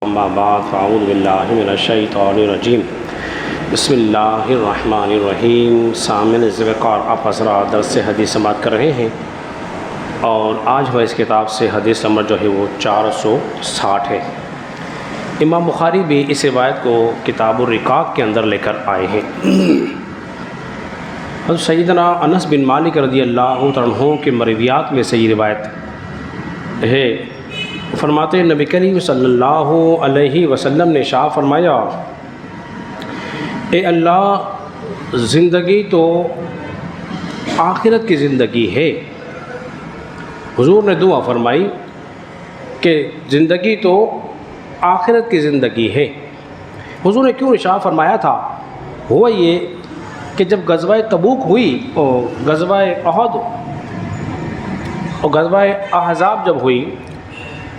اما بعد فاعوذ باللہ من الشیطان الرجیم بسم اللہ الرحمن الرحیم۔ سامعین ذوالوقار، آپ حضرات درس حدیث سماعت کر رہے ہیں اور آج ہم اس کتاب سے حدیث نمبر جو ہے وہ 460 ہے۔ امام بخاری بھی اس روایت کو کتاب الرقاق کے اندر لے کر آئے ہیں۔ حضرت سیدنا انس بن مالک رضی اللہ عنہ کے مرویات میں سے یہ روایت ہے۔ فرماتے ہیں نبی کریم صلی اللہ علیہ وسلم نے ارشاد فرمایا، اے اللہ، زندگی تو آخرت کی زندگی ہے۔ حضور نے دعا فرمائی کہ زندگی تو آخرت کی زندگی ہے۔ حضور نے کیوں ارشاد فرمایا تھا؟ ہوا یہ کہ جب غزوہ تبوک ہوئی اور غزوہ احد اور غزوہ احزاب جب ہوئی،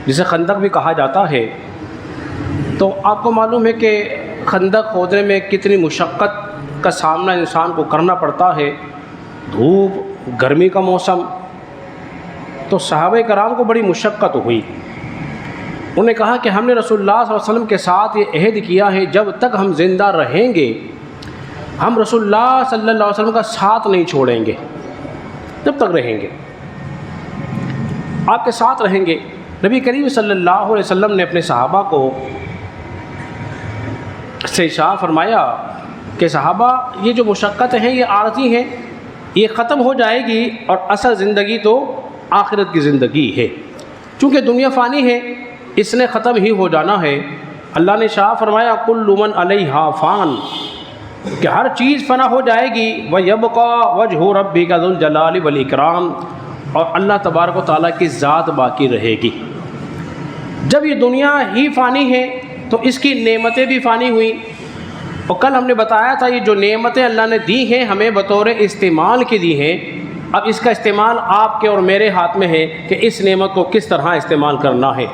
جسے خندق بھی کہا جاتا ہے، تو آپ کو معلوم ہے کہ خندق کھودنے میں کتنی مشقت کا سامنا انسان کو کرنا پڑتا ہے۔ دھوپ، گرمی کا موسم، تو صحابہ کرام کو بڑی مشقت ہوئی۔ انہوں نے کہا کہ ہم نے رسول اللہ صلی اللہ علیہ وسلم کے ساتھ یہ عہد کیا ہے، جب تک ہم زندہ رہیں گے ہم رسول اللہ صلی اللہ علیہ وسلم کا ساتھ نہیں چھوڑیں گے، جب تک رہیں گے آپ کے ساتھ رہیں گے۔ نبی کریم صلی اللہ علیہ وسلم نے اپنے صحابہ کو سے ارشاد فرمایا کہ صحابہ، یہ جو مشقتیں ہیں یہ عارضی ہیں، یہ ختم ہو جائے گی، اور اصل زندگی تو آخرت کی زندگی ہے۔ چونکہ دنیا فانی ہے، اس نے ختم ہی ہو جانا ہے۔ اللہ نے ارشاد فرمایا کل من علیہا فان، کہ ہر چیز فنا ہو جائے گی، وَيَبْقَى وَجْهُ رَبِّكَ ذُو الْجَلَالِ وَالْإِكْرَامِ، اور اللہ تبارک و تعالیٰ کی ذات باقی رہے گی۔ جب یہ دنیا ہی فانی ہے تو اس کی نعمتیں بھی فانی ہوئیں، اور کل ہم نے بتایا تھا یہ جو نعمتیں اللہ نے دی ہیں ہمیں بطور استعمال کی دی ہیں۔ اب اس کا استعمال آپ کے اور میرے ہاتھ میں ہے کہ اس نعمت کو کس طرح استعمال کرنا ہے،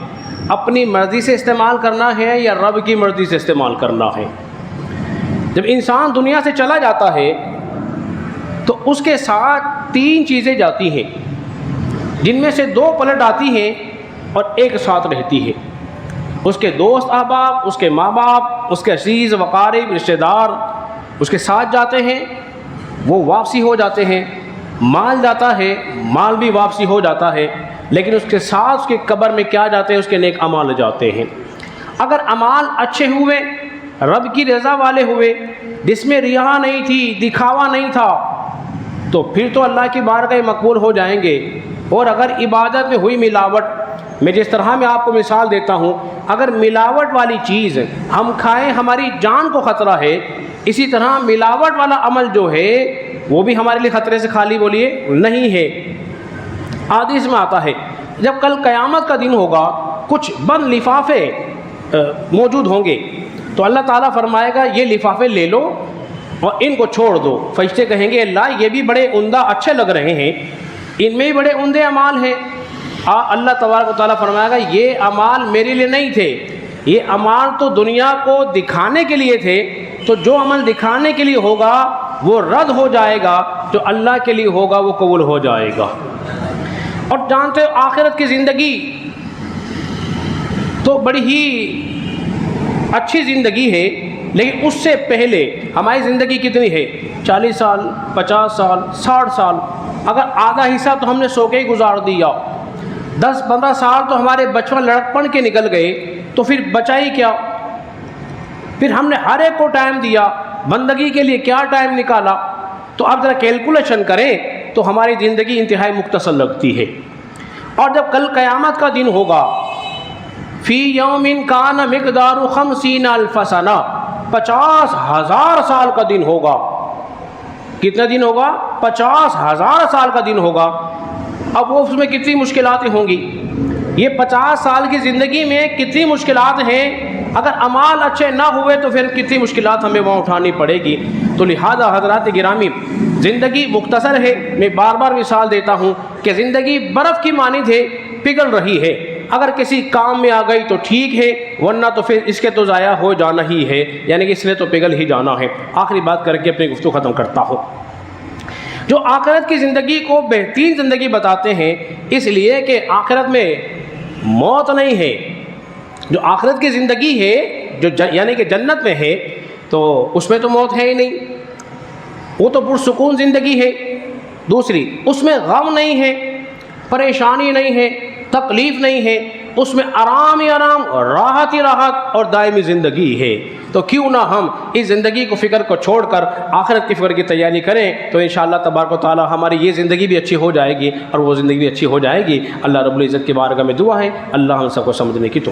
اپنی مرضی سے استعمال کرنا ہے یا رب کی مرضی سے استعمال کرنا ہے۔ جب انسان دنیا سے چلا جاتا ہے تو اس کے ساتھ 3 چیزیں جاتی ہیں، جن میں سے 2 پلٹ آتی ہیں اور ایک ساتھ رہتی ہے۔ اس کے دوست احباب، اس کے ماں باپ، اس کے عزیز وقارب رشتہ دار اس کے ساتھ جاتے ہیں، وہ واپسی ہو جاتے ہیں۔ مال جاتا ہے، مال بھی واپسی ہو جاتا ہے، لیکن اس کے ساتھ اس کی قبر میں کیا جاتے ہیں؟ اس کے نیک اعمال جاتے ہیں۔ اگر اعمال اچھے ہوئے، رب کی رضا والے ہوئے، جس میں ریا نہیں تھی، دکھاوا نہیں تھا، تو پھر تو اللہ کی بارگاہ مقبول ہو جائیں گے۔ اور اگر عبادت میں ہوئی ملاوٹ، میں جس طرح میں آپ کو مثال دیتا ہوں، اگر ملاوٹ والی چیز ہم کھائیں ہماری جان کو خطرہ ہے، اسی طرح ملاوٹ والا عمل جو ہے وہ بھی ہمارے لیے خطرے سے خالی بولیے نہیں ہے۔ حدیث میں آتا ہے جب کل قیامت کا دن ہوگا، کچھ بند لفافے موجود ہوں گے، تو اللہ تعالیٰ فرمائے گا یہ لفافے لے لو اور ان کو چھوڑ دو۔ فرشتے کہیں گے اللہ یہ بھی بڑے عمدہ اچھے لگ رہے ہیں، ان میں بھی بڑے عمدے اعمال ہیں۔ اللہ تبارک و تعالیٰ فرمائے گا یہ اعمال میرے لیے نہیں تھے، یہ اعمال تو دنیا کو دکھانے کے لیے تھے، تو جو عمل دکھانے کے لیے ہوگا وہ رد ہو جائے گا، جو اللہ کے لیے ہوگا وہ قبول ہو جائے گا۔ اور جانتے ہو آخرت کی زندگی تو بڑی ہی اچھی زندگی ہے، لیکن اس سے پہلے ہماری زندگی کتنی ہے؟ 40 سال، 50 سال، 60 سال۔ اگر آدھا حصہ تو ہم نے سو کے ہی گزار دیا، 10-15 سال تو ہمارے بچپن لڑکپن کے نکل گئے، تو پھر بچا ہی کیا؟ پھر ہم نے ہر ایک کو ٹائم دیا، بندگی کے لیے کیا ٹائم نکالا؟ تو آپ ذرا کیلکولیشن کریں تو ہماری زندگی انتہائی مختصر لگتی ہے۔ اور جب کل قیامت کا دن ہوگا، فی یوم کان مقدار 50,000 سنہ، 50,000 سال کا دن ہوگا۔ کتنا دن ہوگا؟ 50,000 سال کا دن ہوگا۔ اب وہ اس میں کتنی مشکلاتیں ہوں گی؟ یہ 50 سال کی زندگی میں کتنی مشکلات ہیں، اگر اعمال اچھے نہ ہوئے تو پھر کتنی مشکلات ہمیں وہاں اٹھانی پڑے گی۔ تو لہذا حضرات گرامی، زندگی مختصر ہے۔ میں بار بار مثال دیتا ہوں کہ زندگی برف کی مانند ہے، پگھل رہی ہے۔ اگر کسی کام میں آ گئی تو ٹھیک ہے، ورنہ تو پھر اس کے تو ضائع ہو جانا ہی ہے، یعنی کہ اس نے تو پگھل ہی جانا ہے۔ آخری بات کر کے اپنی گفتگو ختم کرتا ہوں۔ جو آخرت کی زندگی کو بہترین زندگی بتاتے ہیں، اس لیے کہ آخرت میں موت نہیں ہے، جو آخرت کی زندگی ہے جو یعنی کہ جنت میں ہے تو اس میں تو موت ہے ہی نہیں، وہ تو پرسکون زندگی ہے۔ دوسری، اس میں غم نہیں ہے، پریشانی نہیں ہے، تکلیف نہیں ہے، اس میں آرام ہی آرام، راحت ہی راحت اور دائمی زندگی ہے۔ تو کیوں نہ ہم اس زندگی کو فکر کو چھوڑ کر آخرت کی فکر کی تیاری کریں، تو انشاءاللہ تبارک و تعالی ہماری یہ زندگی بھی اچھی ہو جائے گی اور وہ زندگی بھی اچھی ہو جائے گی۔ اللہ رب العزت کی بارگاہ میں دعا ہے اللہ ہم سب کو سمجھنے کی توفیق